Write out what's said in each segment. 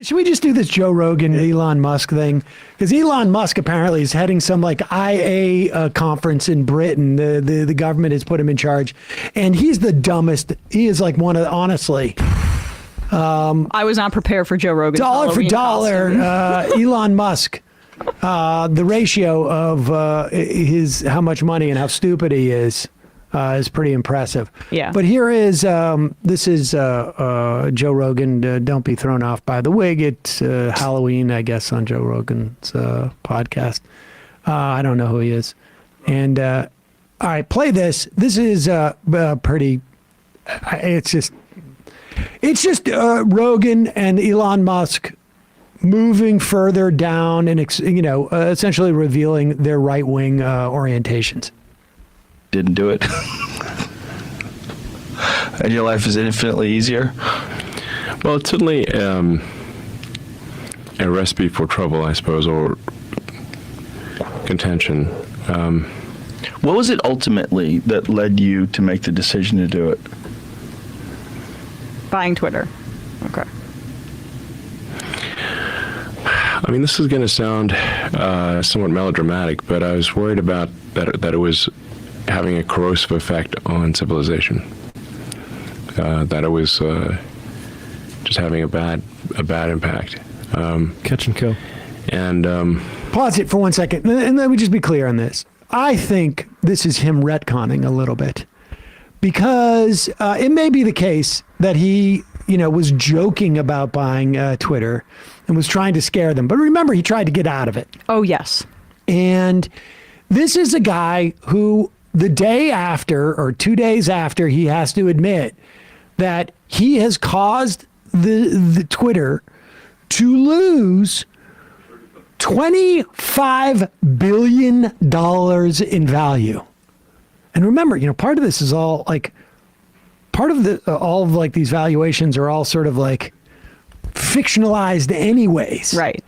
Should we just do this Joe Rogan, Elon Musk thing? Because Elon Musk apparently is heading some like IA conference in Britain. The government has put him in charge, and he's the dumbest. He is like one of, honestly. I was not prepared for Joe Rogan. Dollar for dollar, Elon Musk. The ratio of his how much money and how stupid he is pretty impressive. Yeah. But here is this is Joe Rogan. Don't be thrown off by the wig. It's Halloween, I guess, on Joe Rogan's podcast. I don't know who he is. And all right, play this. This is pretty. It's just Rogan and Elon Musk moving further down and essentially revealing their right-wing orientations. Didn't do it. And your life is infinitely easier? Well, it's certainly a recipe for trouble, I suppose, or contention. What was it ultimately that led you to make the decision to do it? Buying Twitter. Okay. I mean, this is going to sound somewhat melodramatic, but I was worried about that it was having a corrosive effect on civilization. That it was just having a bad impact. Catch and kill. And pause it for 1 second, and let me just be clear on this. I think this is him retconning a little bit, because it may be the case that he, was joking about buying Twitter and was trying to scare them. But remember, he tried to get out of it. Oh, yes. And this is a guy who, the day after or 2 days after, he has to admit that he has caused the Twitter to lose $25 billion in value. And remember, part of this is all like, all of like these valuations are all sort of like fictionalized anyways. Right.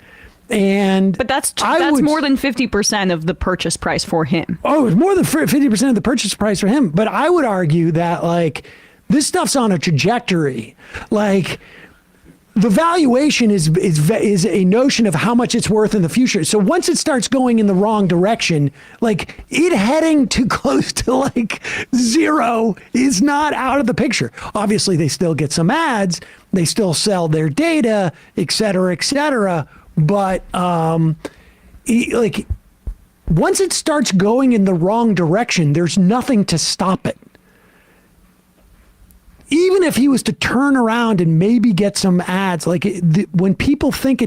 But that's more than 50% of the purchase price for him. Oh, it's more than 50% of the purchase price for him. But I would argue that like this stuff's on a trajectory. Like the valuation is a notion of how much it's worth in the future. So once it starts going in the wrong direction, like it heading too close to like zero is not out of the picture. Obviously, they still get some ads. They still sell their data, et cetera, et cetera. But like once it starts going in the wrong direction, there's nothing to stop it. Even if he was to turn around and maybe get some ads, like when people think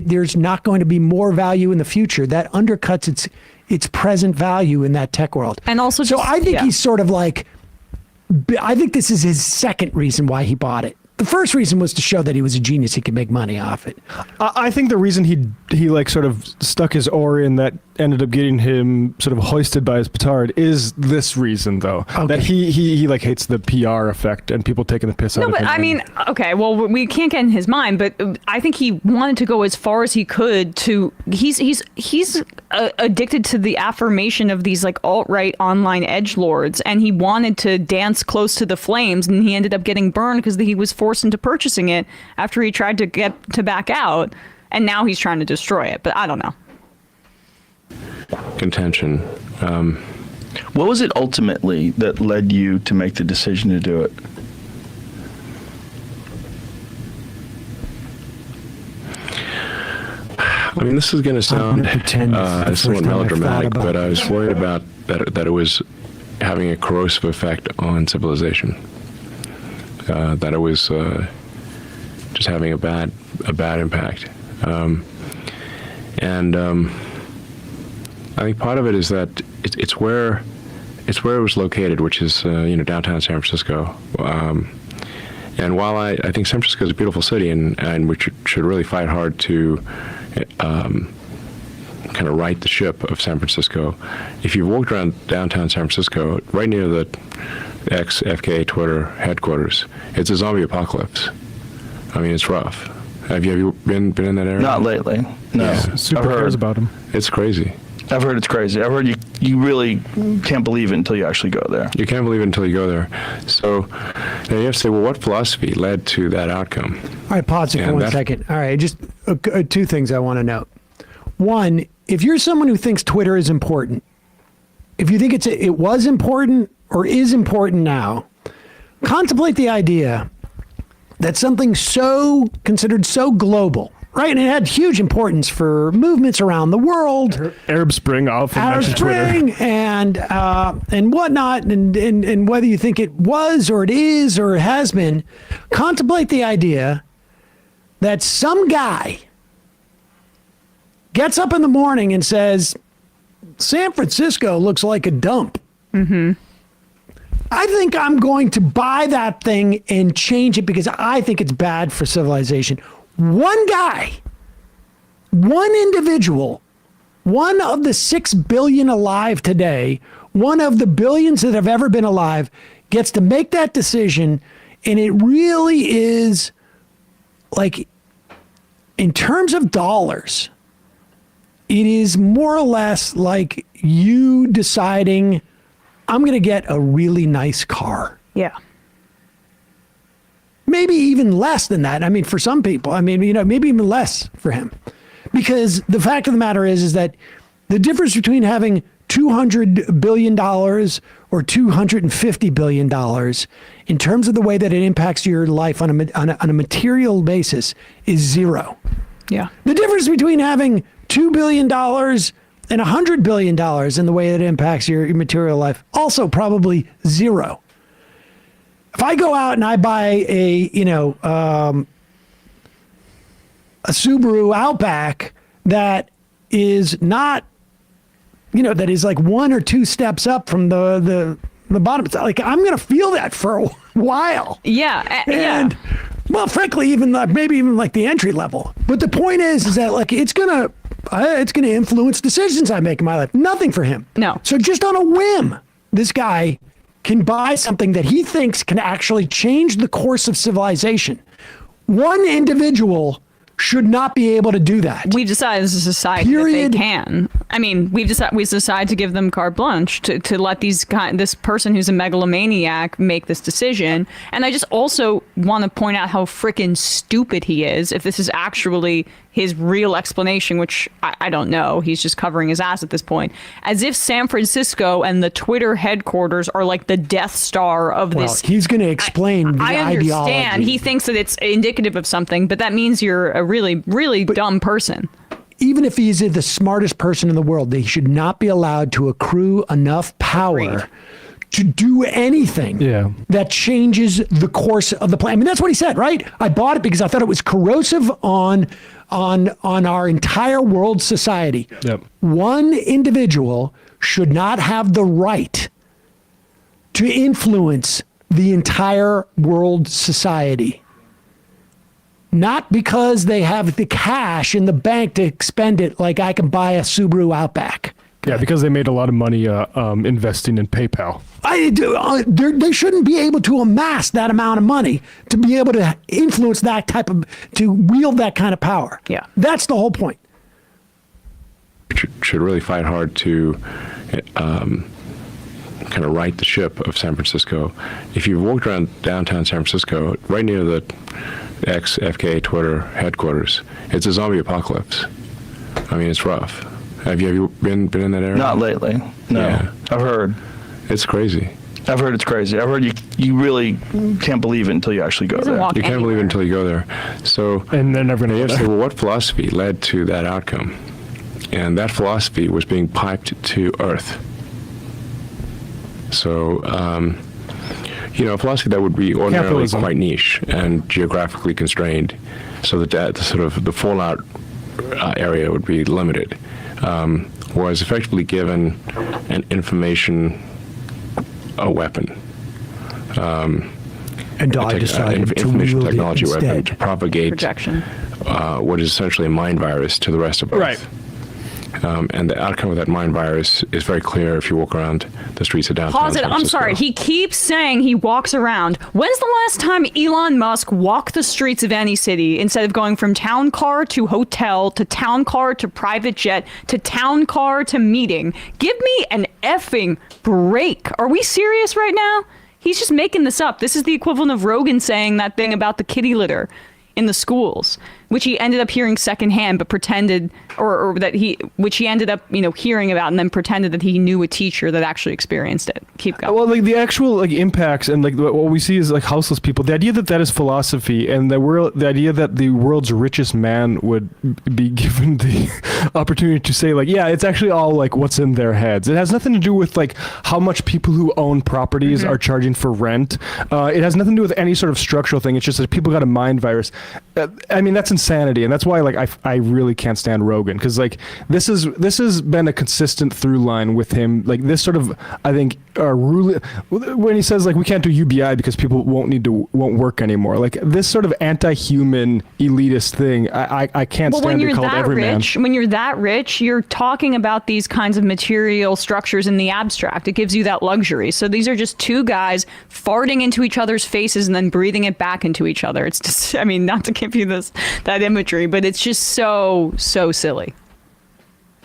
there's not going to be more value in the future, that undercuts its present value in that tech world. And also, I think he's sort of like, I think this is his second reason why he bought it. The first reason was to show that he was a genius. He could make money off it. I think the reason he like sort of stuck his oar in that ended up getting him sort of hoisted by his petard is this reason, though. Okay. That he like hates the PR effect and people taking the piss out of him. No, but I mean, okay, well, we can't get in his mind, but I think he wanted to go as far as he could to, he's addicted to the affirmation of these like alt-right online edgelords, and he wanted to dance close to the flames, and he ended up getting burned because he was forced into purchasing it after he tried to get to back out, and now he's trying to destroy it. But I don't know. Contention. What was it ultimately that led you to make the decision to do it? I mean, this is going to sound somewhat melodramatic, but I was worried about that it was having a corrosive effect on civilization. That it was just having a bad impact. I think part of it is that it's where it was located, which is downtown San Francisco. And while I think San Francisco is a beautiful city, and we should really fight hard to kind of right the ship of San Francisco, if you've walked around downtown San Francisco, right near the ex-FKA Twitter headquarters, it's a zombie apocalypse. I mean, it's rough. Have you been in that area? Not lately. No. Yeah. Super cares about him. It's crazy. I've heard it's crazy. I've heard you really can't believe it until you actually go there. You can't believe it until you go there. So now you have to say, well, what philosophy led to that outcome? All right, pause it for 1 second. All right, just two things I want to note. One, if you're someone who thinks Twitter is important, if you think it was important or is important now, contemplate the idea that something considered so global, right? And it had huge importance for movements around the world. Arab Spring, often mentioned Twitter. and whatnot, and whether you think it was or it is or it has been, contemplate the idea that some guy gets up in the morning and says, San Francisco looks like a dump. Mm-hmm. I think I'm going to buy that thing and change it because I think it's bad for civilization. One guy, one individual, one of the 6 billion alive today, one of the billions that have ever been alive, gets to make that decision. And it really is, like, in terms of dollars, it is more or less like you deciding, I'm going to get a really nice car. Yeah. Maybe even less than that. I mean, for some people, I mean, maybe even less for him. Because the fact of the matter is that the difference between having $200 billion or $250 billion in terms of the way that it impacts your life on a material basis is zero. Yeah. The difference between having $2 billion and $100 billion in the way that it impacts your material life, also probably zero. If I go out and I buy a Subaru Outback that is not, that is like 1 or 2 steps up from the bottom, it's like, I'm going to feel that for a while. Yeah. And, well, frankly, even maybe even like the entry level. But the point is that like it's gonna influence decisions I make in my life. Nothing for him. No. So just on a whim, this guy can buy something that he thinks can actually change the course of civilization. One individual should not be able to do that. We decide as a society that they can. I mean, we decide to give them carte blanche to let this person who's a megalomaniac make this decision. And I just also want to point out how freaking stupid he is. If this is actually his real explanation, which I don't know, he's just covering his ass at this point. As if San Francisco and the Twitter headquarters are like the Death Star of this. He's going to explain the ideology. I understand. He thinks that it's indicative of something, but that means you're a really, really dumb person. Even if he's the smartest person in the world, they should not be allowed to accrue enough power Agreed. to do anything that changes the course of the plan. I mean, that's what he said, right? I bought it because I thought it was corrosive on our entire world society. Yep. One individual should not have the right to influence the entire world society. Not because they have the cash in the bank to expend it like I can buy a Subaru Outback. Yeah, because they made a lot of money investing in PayPal. They shouldn't be able to amass that amount of money to be able to influence to wield that kind of power. Yeah. That's the whole point. Should really fight hard to kind of right the ship of San Francisco. If you've walked around downtown San Francisco, right near the ex-FKA Twitter headquarters, it's a zombie apocalypse. I mean, it's rough. Have you been in that area? Not lately. No. Yeah. I've heard. It's crazy. I've heard it's crazy. I've heard you really can't believe it until you actually go there. You can't believe it until you go there. So, And they're never going to say, well, what philosophy led to that outcome? And that philosophy was being piped to Earth. So, a philosophy that would be ordinarily Capitalism. quite niche and geographically constrained, so that sort of the fallout area would be limited, was effectively given an information weapon. And I decided to information wield it technology weapon instead. to propagate Projection. what is essentially a mind virus to the rest of Earth. Right. And the outcome of that mind virus is very clear if you walk around the streets of downtown Pause it. San I'm Francisco. sorry. He keeps saying he walks around. When's the last time Elon Musk walked the streets of any city instead of going from town car to hotel to town car to private jet to town car to meeting? Give me an effing break. Are we serious right now? He's just making this up. This is the equivalent of Rogan saying that thing about the kitty litter in the schools, which he ended up hearing secondhand, but pretended, which he ended up, hearing about, and then pretended that he knew a teacher that actually experienced it. Keep going. Well, like the actual impacts and what we see is houseless people. The idea that is philosophy, and the idea that the world's richest man would be given the opportunity to say yeah, it's actually all what's in their heads. It has nothing to do with how much people who own properties are charging for rent. It has nothing to do with any sort of structural thing. It's just that people got a mind virus. I mean, that's insanity, and that's why I really can't stand Rogan, because this has been a consistent through line with him. This sort of, I think, when he says we can't do UBI because people won't work anymore. This sort of anti-human elitist thing. I can't stand to call it everyman. When you're that rich, you're talking about these kinds of material structures in the abstract. It gives you that luxury. So these are just two guys farting into each other's faces and then breathing it back into each other. It's just, I mean, not to give you that imagery, but it's just so silly.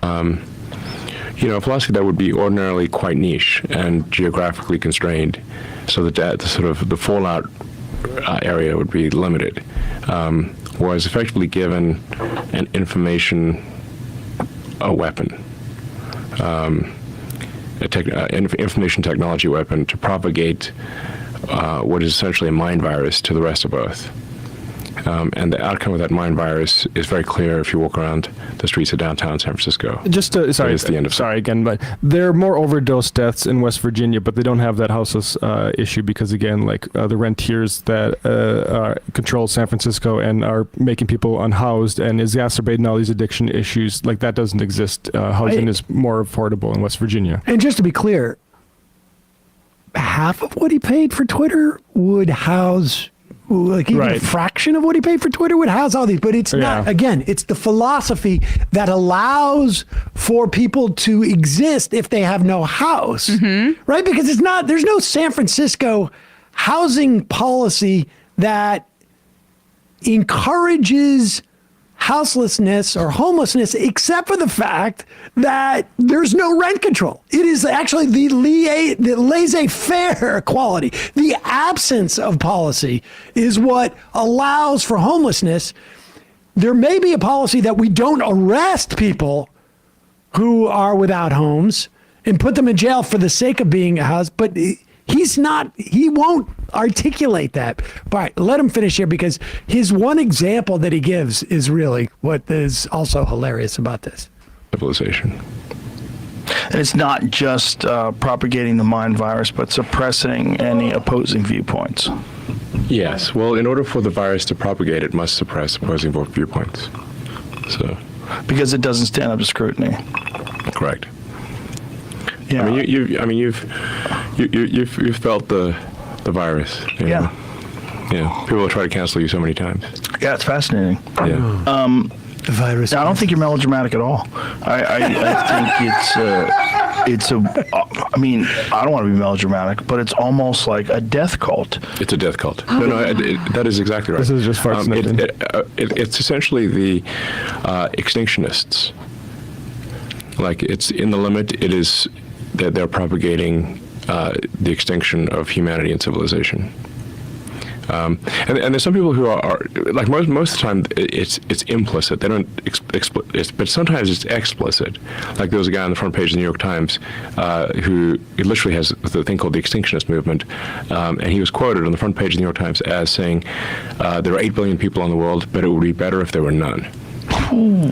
A philosophy that would be ordinarily quite niche and geographically constrained, so that the fallout area would be limited, was effectively given an information weapon, information technology weapon to propagate what is essentially a mind virus to the rest of Earth. And the outcome of that mind virus is very clear if you walk around the streets of downtown San Francisco. Sorry again, but there are more overdose deaths in West Virginia, but they don't have that houseless issue because, again, the rentiers that control San Francisco and are making people unhoused and exacerbating all these addiction issues, that doesn't exist. Housing is more affordable in West Virginia. And just to be clear, half of what he paid for Twitter would house, even a fraction of what he paid for Twitter would house all these. But it's not, again, it's the philosophy that allows for people to exist if they have no house, right? Because there's no San Francisco housing policy that encourages houselessness or homelessness, except for the fact that there's no rent control. It is actually the laissez-faire quality. The absence of policy is what allows for homelessness. There may be a policy that we don't arrest people who are without homes and put them in jail for the sake of being housed, but he won't articulate that. But let him finish here, because his one example that he gives is really what is also hilarious about this. Civilization. And it's not just propagating the mind virus, but suppressing any opposing viewpoints. Yes. Well, in order for the virus to propagate, it must suppress opposing viewpoints. So. Because it doesn't stand up to scrutiny. Correct. Yeah. You've felt the virus. You know? Yeah. People will try to cancel you so many times. Yeah, it's fascinating. Yeah. The virus. I don't think you're melodramatic at all. I think I mean, I don't want to be melodramatic, but it's almost like a death cult. It's a death cult. No, that is exactly right. This is just it's essentially the extinctionists. It's in the limit. It is that they're propagating the extinction of humanity and civilization. And there's some people who are most of the time it's implicit. They don't but sometimes it's explicit. There was a guy on the front page of the New York Times who literally has the thing called the extinctionist movement, and he was quoted on the front page of the New York Times as saying, "There are 8 billion people in the world, but it would be better if there were none." Ooh.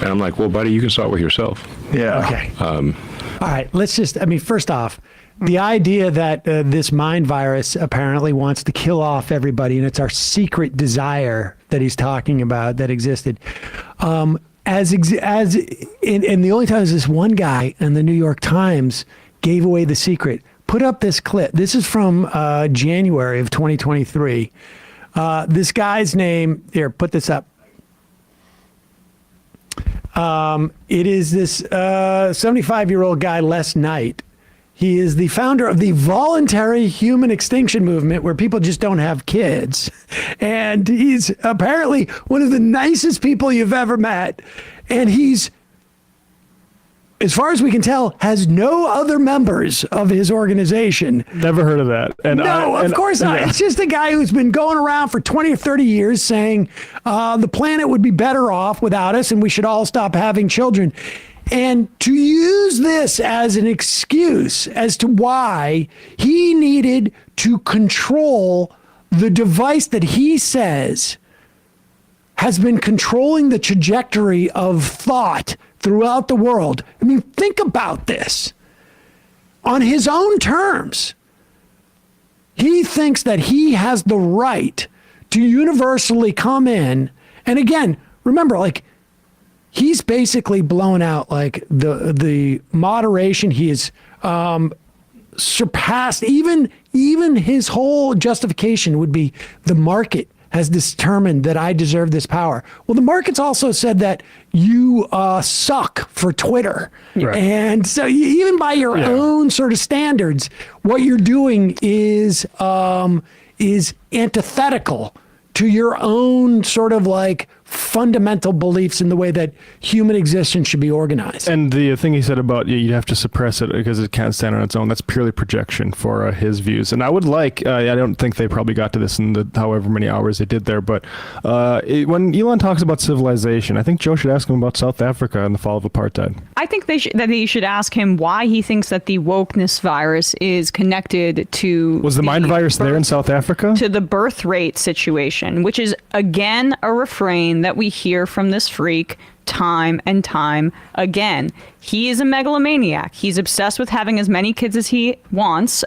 And I'm like, well, buddy, you can start with yourself. Yeah. Okay. All right. First off, the idea that this mind virus apparently wants to kill off everybody, and it's our secret desire that he's talking about that existed. And the only time is this one guy in the New York Times gave away the secret. Put up this clip. This is from January of 2023. This guy's name, here, put this up. It is this 75-year-old guy, Les Knight. He is the founder of the voluntary human extinction movement, where people just don't have kids. And he's apparently one of the nicest people you've ever met. And he's, as far as we can tell, has no other members of his organization. Never heard of that. And Of course not. Yeah. It's just a guy who's been going around for 20 or 30 years saying the planet would be better off without us and we should all stop having children. And to use this as an excuse as to why he needed to control the device that he says has been controlling the trajectory of thought throughout the world. I mean, think about this. On his own terms, he thinks that he has the right to universally come in. And again, remember, like, he's basically blown out like the moderation. He has surpassed even his whole justification would be the market has determined that I deserve this power. Well, the market's also said that you suck for Twitter. Right. And so even by your own sort of standards, what you're doing is antithetical to your own sort of like fundamental beliefs in the way that human existence should be organized. And the thing he said about you'd have to suppress it because it can't stand on its own, that's purely projection for his views. And I would like, I don't think they probably got to this in the however many hours they did there, but when Elon talks about civilization, I think Joe should ask him about South Africa and the fall of apartheid. I think that he should ask him why he thinks that the wokeness virus is connected to... Was the mind virus there in South Africa? To the birth rate situation, which is, again, a refrain that we hear from this freak time and time again. He is a megalomaniac. He's obsessed with having as many kids as he wants,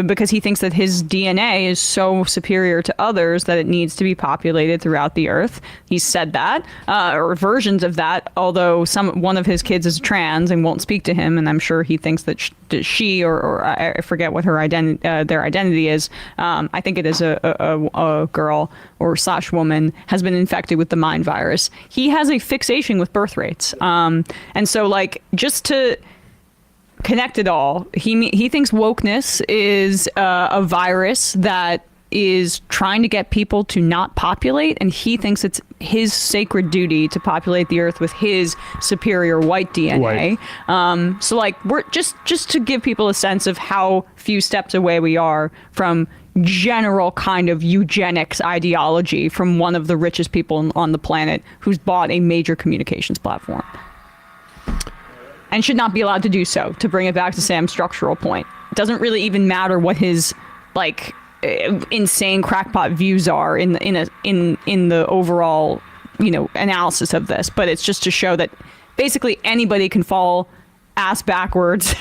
because he thinks that his DNA is so superior to others that it needs to be populated throughout the earth. He's said that, or versions of that, although one of his kids is trans and won't speak to him, and I'm sure he thinks that she or I forget what her their identity is. I think it is a girl or / woman has been infected with the mind virus. He has a fixation with birth rates. And so, like, just to connect it all, he thinks wokeness is a virus that is trying to get people to not populate, and he thinks it's his sacred duty to populate the earth with his superior white DNA. So, like, we're just to give people a sense of how few steps away we are from general kind of eugenics ideology from one of the richest people on the planet who's bought a major communications platform. And should not be allowed to do so. To bring it back to Sam's structural point, it doesn't really even matter what his like insane crackpot views are in the overall analysis of this. But it's just to show that basically anybody can fall ass backwards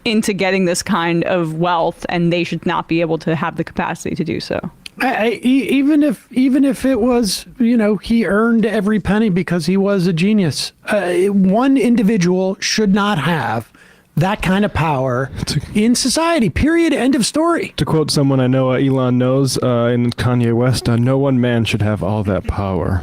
into getting this kind of wealth, and they should not be able to have the capacity to do so. Even if it was, he earned every penny because he was a genius. One individual should not have that kind of power in society. Period. End of story. To quote someone I know Elon knows in Kanye West, no one man should have all that power.